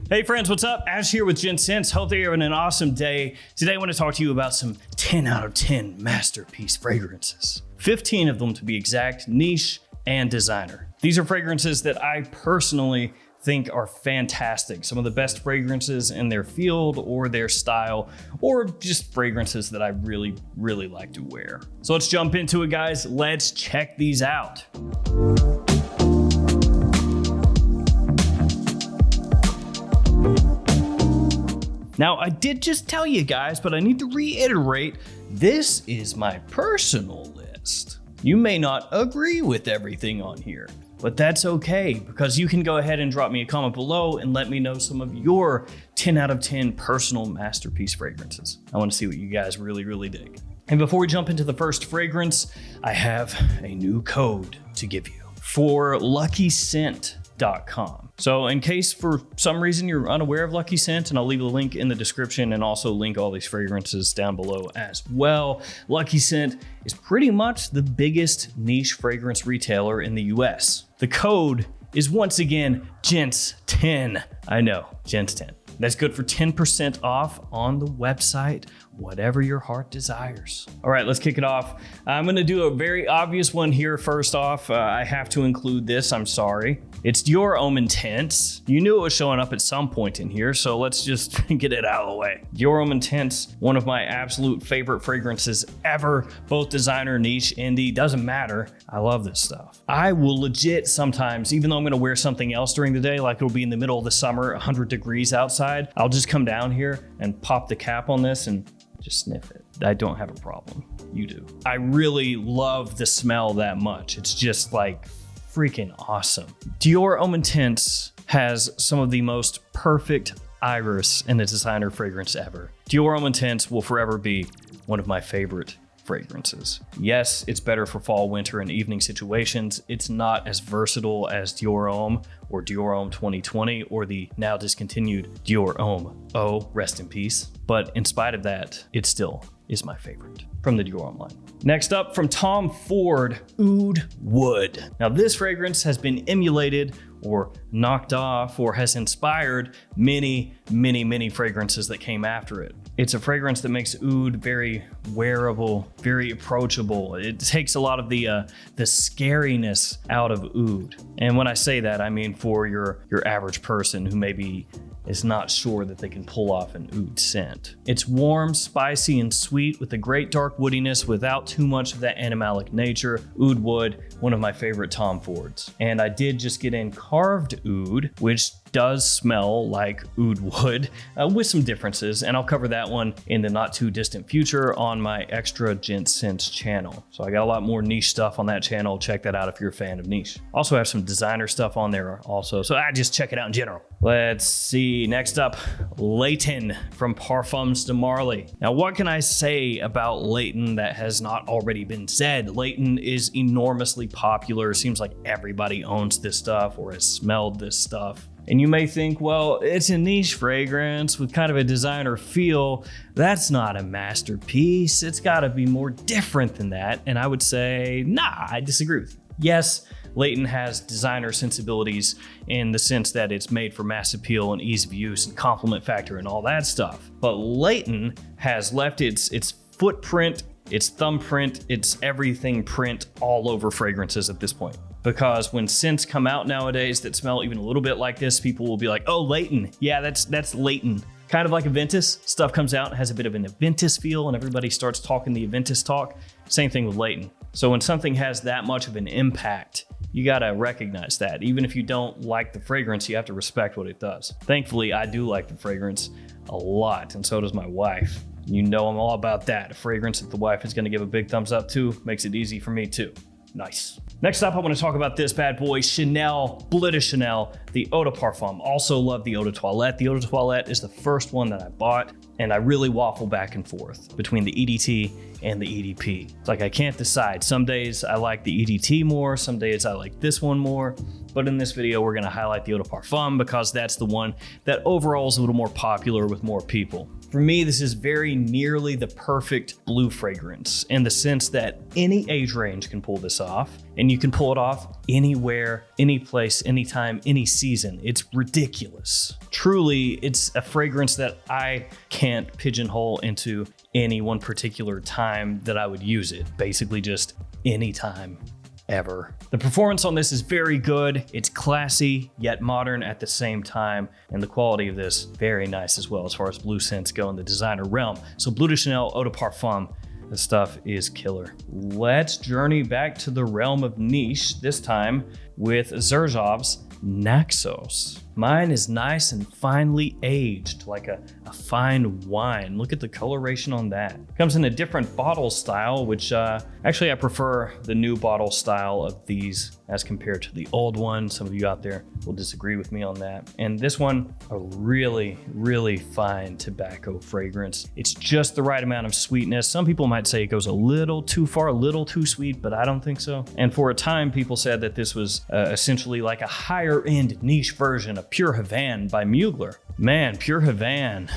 Hey friends, what's up? Ash here with Gents. Hope that you're having an awesome day. Today I want to talk to you about some 10 out of 10 masterpiece fragrances. 15 of them to be exact, niche and designer. These are fragrances that I personally think are fantastic. Some of the best fragrances in their field or their style, or just fragrances that I really like to wear. So let's jump into it, guys. Let's check these out. Now, I did just tell you guys, but I need to reiterate, this is my personal list. You may not agree with everything on here, but that's okay, because you can go ahead and drop me a comment below and let me know some of your 10 out of 10 personal masterpiece fragrances. I want to see what you guys really dig. And before we jump into the first fragrance, I have a new code to give you for LuckyScent.com. So in case for some reason you're unaware of Lucky Scent, and I'll leave a link in the description and also link all these fragrances down below as well. Lucky Scent is pretty much the biggest niche fragrance retailer in the US. The code is once again Gents10. I know, Gents10. That's good for 10% off on the website, whatever your heart desires. All right, let's kick it off. I'm gonna do a very obvious one here first off. I have to include this, I'm sorry. It's Dior Homme Intense. You knew it was showing up at some point in here, so let's just get it out of the way. Dior Homme Intense, one of my absolute favorite fragrances ever, both designer, niche, indie, doesn't matter. I love this stuff. I will legit sometimes, even though I'm gonna wear something else during the day, like it'll be in the middle of the summer, 100 degrees outside, I'll just come down here and pop the cap on this and just sniff it. I don't have a problem. You do. I really love the smell that much. It's just like freaking awesome. Dior Homme Intense has some of the most perfect iris in a designer fragrance ever. Dior Homme Intense will forever be one of my favorite fragrances. Yes, it's better for fall, winter, and evening situations. It's not as versatile as Dior Homme or Dior Homme 2020 or the now discontinued Dior Homme. Oh, rest in peace. But in spite of that, it still is my favorite from the Dior Homme line. Next up, from Tom Ford Oud Wood. Now this fragrance has been emulated or knocked off or has inspired many fragrances that came after it. It's a fragrance that makes oud very wearable, very approachable. It takes a lot of the scariness out of oud. And when I say that, I mean for your average person who maybe is not sure that they can pull off an oud scent. It's warm, spicy, and sweet with a great dark woodiness without too much of that animalic nature. Oud Wood, one of my favorite Tom Fords. And I did just get in carved oud, which does smell like oud wood with some differences, and I'll cover that one in the not too distant future on my extra Gent Sense channel. So I got a lot more niche stuff on that channel. Check that out if you're a fan of niche. Also have some designer stuff on there also, so I just check it out in general. Let's see, next up, Layton from Parfums de Marly. Now what can I say about Layton that has not already been said? Layton is enormously popular. It seems like everybody owns this stuff or has smelled this stuff. And you may think, well, it's a niche fragrance with kind of a designer feel. That's not a masterpiece. It's gotta be more different than that. And I would say, nah, I disagree with you. Yes, Layton has designer sensibilities in the sense that it's made for mass appeal and ease of use and compliment factor and all that stuff. But Layton has left its footprint, its thumbprint, its everything print all over fragrances at this point. Because when scents come out nowadays that smell even a little bit like this, people will be like, oh, Layton. Yeah, that's Layton. Kind of like Aventus. Stuff comes out and has a bit of an Aventus feel and everybody starts talking the Aventus talk. Same thing with Layton. So when something has that much of an impact, you gotta recognize that. Even if you don't like the fragrance, you have to respect what it does. Thankfully, I do like the fragrance a lot, and so does my wife. You know I'm all about that. A fragrance that the wife is gonna give a big thumbs up to makes it easy for me too. Nice. Next up, I want to talk about this bad boy, Chanel, Bleu de Chanel, the Eau de Parfum. Also love the Eau de Toilette. The Eau de Toilette is the first one that I bought, and I really waffle back and forth between the EDT and the EDP. It's like I can't decide. Some days I like the EDT more, some days I like this one more, but in this video we're gonna highlight the Eau de Parfum because that's the one that overall is a little more popular with more people. For me, this is very nearly the perfect blue fragrance in the sense that any age range can pull this off, and you can pull it off anywhere, any place, anytime, any season. It's ridiculous. Truly, it's a fragrance that I can't pigeonhole into any one particular time that I would use it. Basically just any time ever. The performance on this is very good. It's classy yet modern at the same time, and the quality of this very nice as well as far as blue scents go in the designer realm. So Bleu de Chanel Eau de Parfum, this stuff is killer. Let's journey back to the realm of niche, this time with Xerjoff's Naxos. Mine is nice and finely aged, like a fine wine. Look at the coloration on that. Comes in a different bottle style, which actually I prefer the new bottle style of these as compared to the old one. Some of you out there will disagree with me on that. And this one, a really, really fine tobacco fragrance. It's just the right amount of sweetness. Some people might say it goes a little too far, a little too sweet, but I don't think so. And for a time, people said that this was essentially like a higher end niche version of Pure Havane by Mugler. Man, Pure Havane,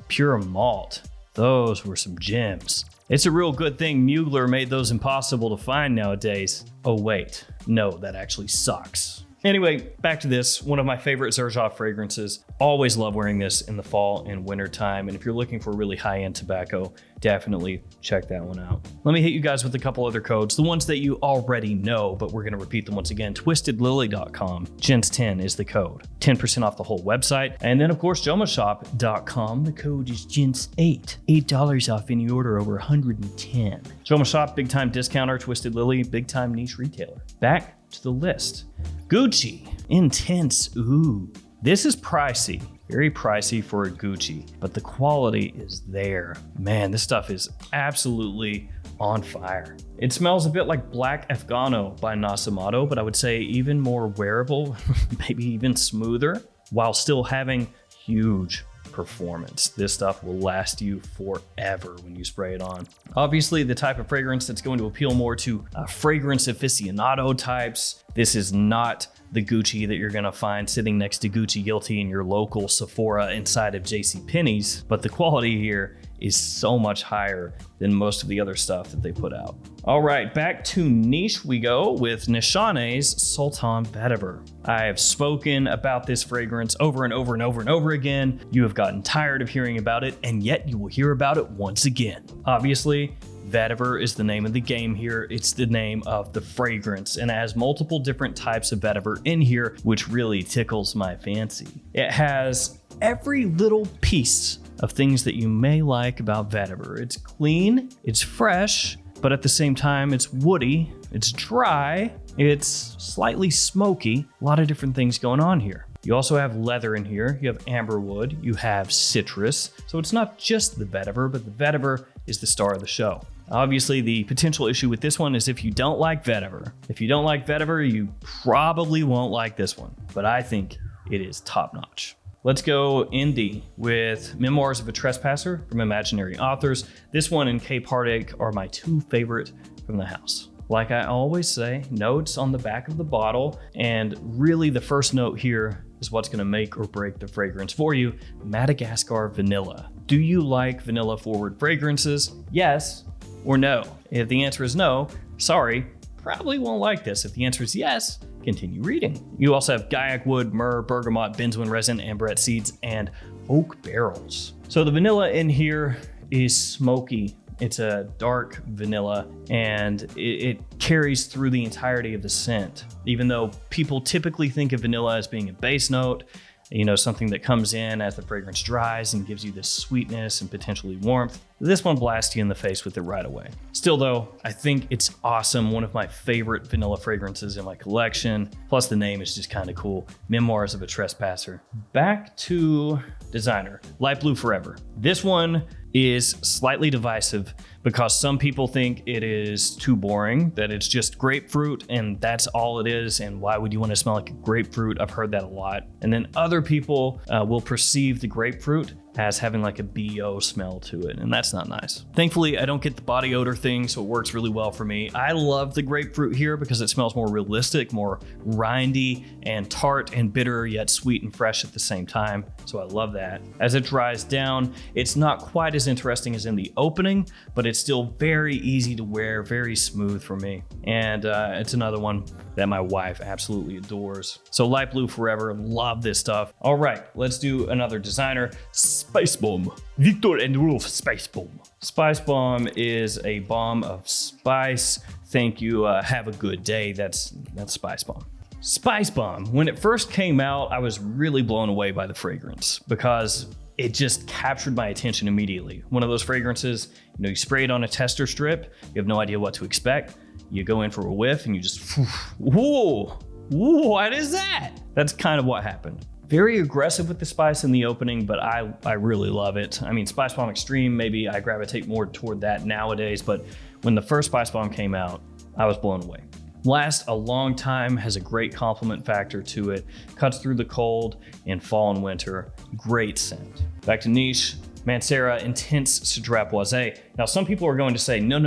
pure malt. Those were some gems. It's a real good thing Mugler made those impossible to find nowadays. Oh wait, no, that actually sucks. Anyway, back to this, one of my favorite Xerjoff fragrances. Always love wearing this in the fall and winter time. And if you're looking for really high-end tobacco, definitely check that one out. Let me hit you guys with a couple other codes, the ones that you already know, but we're gonna repeat them once again. TwistedLily.com, Gents10 is the code. 10% off the whole website. And then of course, JomaShop.com, the code is Gents8. $8 off any order over 110. JomaShop, big time discounter. Twisted Lily, big time niche retailer. Back to the list. Gucci, Intense Oud. This is pricey, very pricey for a Gucci, but the quality is there. Man, this stuff is absolutely on fire. It smells a bit like Black Afghano by Nasamato, but I would say even more wearable, maybe even smoother, while still having huge performance. This stuff will last you forever when you spray it on. Obviously, the type of fragrance that's going to appeal more to fragrance aficionado types. This is not the Gucci that you're gonna find sitting next to Gucci Guilty in your local Sephora inside of JCPenney's, but the quality here is so much higher than most of the other stuff that they put out. All right, back to niche we go with Nishane's Sultan Vetiver. I have spoken about this fragrance over and over and over and over again. You have gotten tired of hearing about it, and yet you will hear about it once again. Obviously, Vetiver is the name of the game here. It's the name of the fragrance, and it has multiple different types of vetiver in here, which really tickles my fancy. It has every little piece of things that you may like about vetiver. It's clean, it's fresh, but at the same time, it's woody, it's dry, it's slightly smoky. A lot of different things going on here. You also have leather in here, you have amber wood, you have citrus. So it's not just the vetiver, but the vetiver is the star of the show. Obviously, the potential issue with this one is if you don't like vetiver. If you don't like vetiver, you probably won't like this one, but I think it is top notch. Let's go indie with Memoirs of a Trespasser from Imaginary Authors. This one and Cape Heartache are my two favorite from the house. Like I always say, notes on the back of the bottle, and really the first note here is what's gonna make or break the fragrance for you. Madagascar vanilla. Do you like vanilla forward fragrances? Yes or no? If the answer is no, sorry, probably won't like this. If the answer is yes, continue reading. You also have Gaiac wood, myrrh, bergamot, benzoin resin, amberette seeds, and oak barrels. So the vanilla in here is smoky. It's a dark vanilla, and it carries through the entirety of the scent. Even though people typically think of vanilla as being a base note, you know, something that comes in as the fragrance dries and gives you this sweetness and potentially warmth, this one blasts you in the face with it right away. Still though, I think it's awesome. One of my favorite vanilla fragrances in my collection. Plus the name is just kind of cool. Memoirs of a Trespasser. Back to designer, Light Blue Forever. This one is slightly divisive because some people think it is too boring, that it's just grapefruit and that's all it is. And why would you want to smell like a grapefruit? I've heard that a lot. And then other people will perceive the grapefruit as having like a BO smell to it, and that's not nice. Thankfully, I don't get the body odor thing, so it works really well for me. I love the grapefruit here because it smells more realistic, more rindy and tart and bitter, yet sweet and fresh at the same time. So I love that. As it dries down, it's not quite as interesting as in the opening, but it's still very easy to wear, very smooth for me. And it's another one that my wife absolutely adores. So Light Blue forever, love this stuff. All right, let's do another designer. Spicebomb. Viktor&Rolf Spicebomb. Spicebomb is a bomb of spice. Thank you, have a good day. That's Spicebomb. Spicebomb, when it first came out, I was really blown away by the fragrance because it just captured my attention immediately. One of those fragrances, you spray it on a tester strip, you have no idea what to expect. You go in for a whiff and you just, whoa, what is that? That's kind of what happened. Very aggressive with the spice in the opening, but I really love it. I mean, Spicebomb Extreme, maybe I gravitate more toward that nowadays, but when the first Spicebomb came out, I was blown away. Lasts a long time, has a great compliment factor to it, cuts through the cold in fall and winter, great scent. Back to niche, Mancera Intense Cedrat Boisee. Now, some people are going to say, no,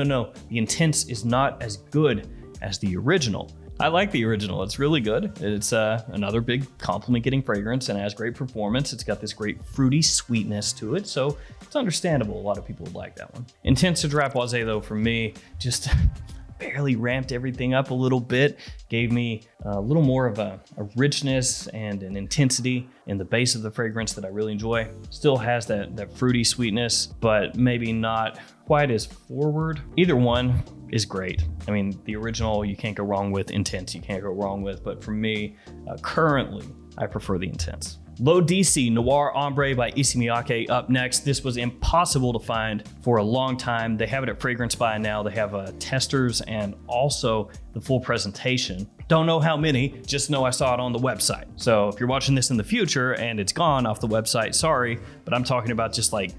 the Intense is not as good as the original. I like the original, it's really good. It's another big compliment getting fragrance and has great performance. It's got this great fruity sweetness to it, so it's understandable. A lot of people would like that one. Intense Cedrat Boisee though, for me, just barely ramped everything up a little bit, gave me a little more of a richness and an intensity in the base of the fragrance that I really enjoy. Still has that fruity sweetness, but maybe not quite as forward. Either one is great. I mean, the original you can't go wrong with, Intense you can't go wrong with, but for me, currently, I prefer the Intense. Low DC Noir Ambre by Issey Miyake up next. This was impossible to find for a long time. They have it at Fragrance Buy now. They have testers and also the full presentation. Don't know how many, just know I saw it on the website. So if you're watching this in the future and it's gone off the website, sorry, but I'm talking about just like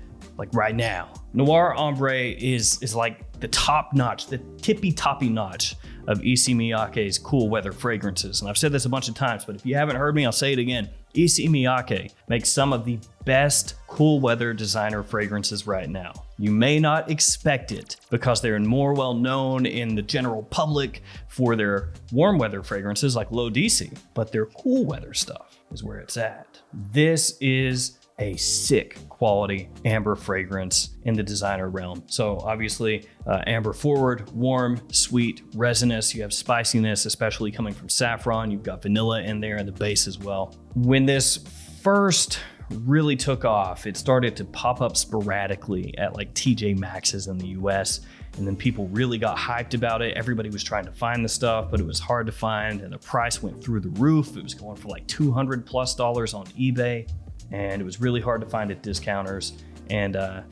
right now. Noir Ambre is like the top notch, the tippy toppy notch of Issey Miyake's cool weather fragrances. And I've said this a bunch of times, but if you haven't heard me, I'll say it again. Issey Miyake makes some of the best cool weather designer fragrances right now. You may not expect it because they're more well known in the general public for their warm weather fragrances like Low DC, but their cool weather stuff is where it's at. This is a sick quality amber fragrance in the designer realm. So obviously amber forward, warm, sweet, resinous. You have spiciness, especially coming from saffron. You've got vanilla in there in the base as well. When this first really took off, it started to pop up sporadically at like TJ Maxx's in the US. And then people really got hyped about it. Everybody was trying to find the stuff, but it was hard to find. And the price went through the roof. It was going for like $200+ on eBay. And it was really hard to find at discounters. And I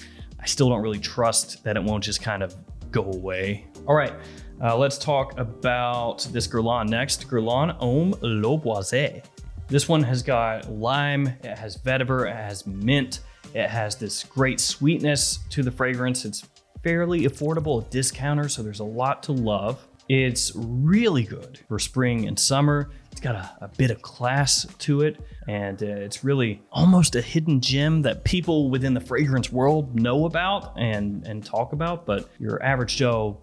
still don't really trust that it won't just kind of go away. All right, let's talk about this Guerlain next. Guerlain Homme Le Boisee. This one has got lime, it has vetiver, it has mint, it has this great sweetness to the fragrance. It's fairly affordable at discounters, so there's a lot to love. It's really good for spring and summer. It's got a bit of class to it, and it's really almost a hidden gem that people within the fragrance world know about and talk about, but your average Joe,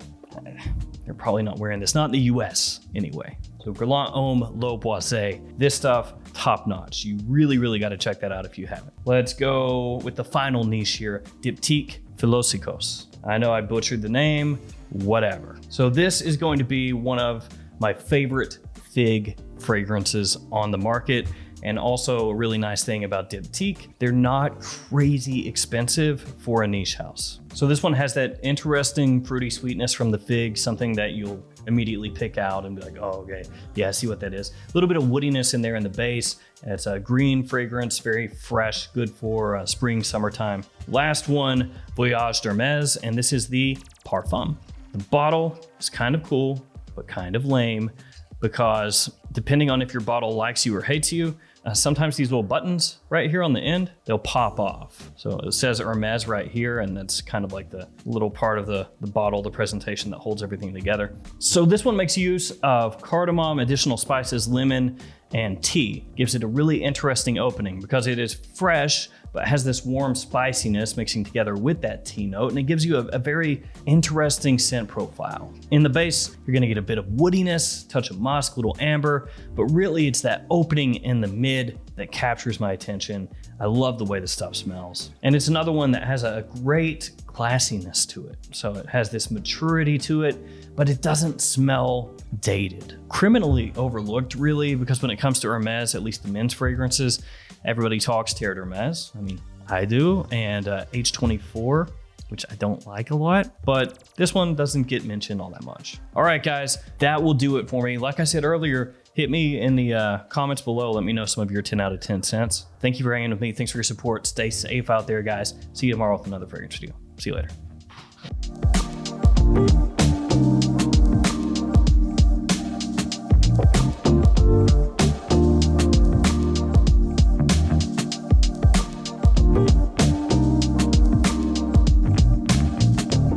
they're probably not wearing this, not in the US anyway. So Guerlain Homme Le Boisee, this stuff, top notch. You really got to check that out if you haven't. Let's go with the final niche here, Diptyque Philosykos. I know I butchered the name, whatever. So this is going to be one of my favorite fig fragrances on the market. And also a really nice thing about Diptyque, they're not crazy expensive for a niche house. So this one has that interesting fruity sweetness from the fig, something that you'll immediately pick out and be like, oh, okay, yeah, I see what that is. A little bit of woodiness in there in the base. It's a green fragrance, very fresh, good for spring, summertime. Last one, Voyage d'Hermès, and this is the Parfum. The bottle is kind of cool, but kind of lame, because depending on if your bottle likes you or hates you, sometimes these little buttons right here on the end, they'll pop off. So it says Hermes right here, and that's kind of like the little part of the bottle, the presentation that holds everything together. So this one makes use of cardamom, additional spices, lemon, and tea. Gives it a really interesting opening because it is fresh, but has this warm spiciness mixing together with that tea note, and it gives you a very interesting scent profile. In the base, you're gonna get a bit of woodiness, touch of musk, little amber, but really it's that opening in the mid that captures my attention. I love the way this stuff smells. And it's another one that has a great classiness to it. So it has this maturity to it, but it doesn't smell dated. Criminally overlooked, really, because when it comes to Hermes, at least the men's fragrances, everybody talks Terre d'Hermes. I mean, I do, and H24, which I don't like a lot, but this one doesn't get mentioned all that much. All right, guys, that will do it for me. Like I said earlier, hit me in the comments below. Let me know some of your 10 out of 10 scents. Thank you for hanging with me. Thanks for your support. Stay safe out there, guys. See you tomorrow with another fragrance video. See you later.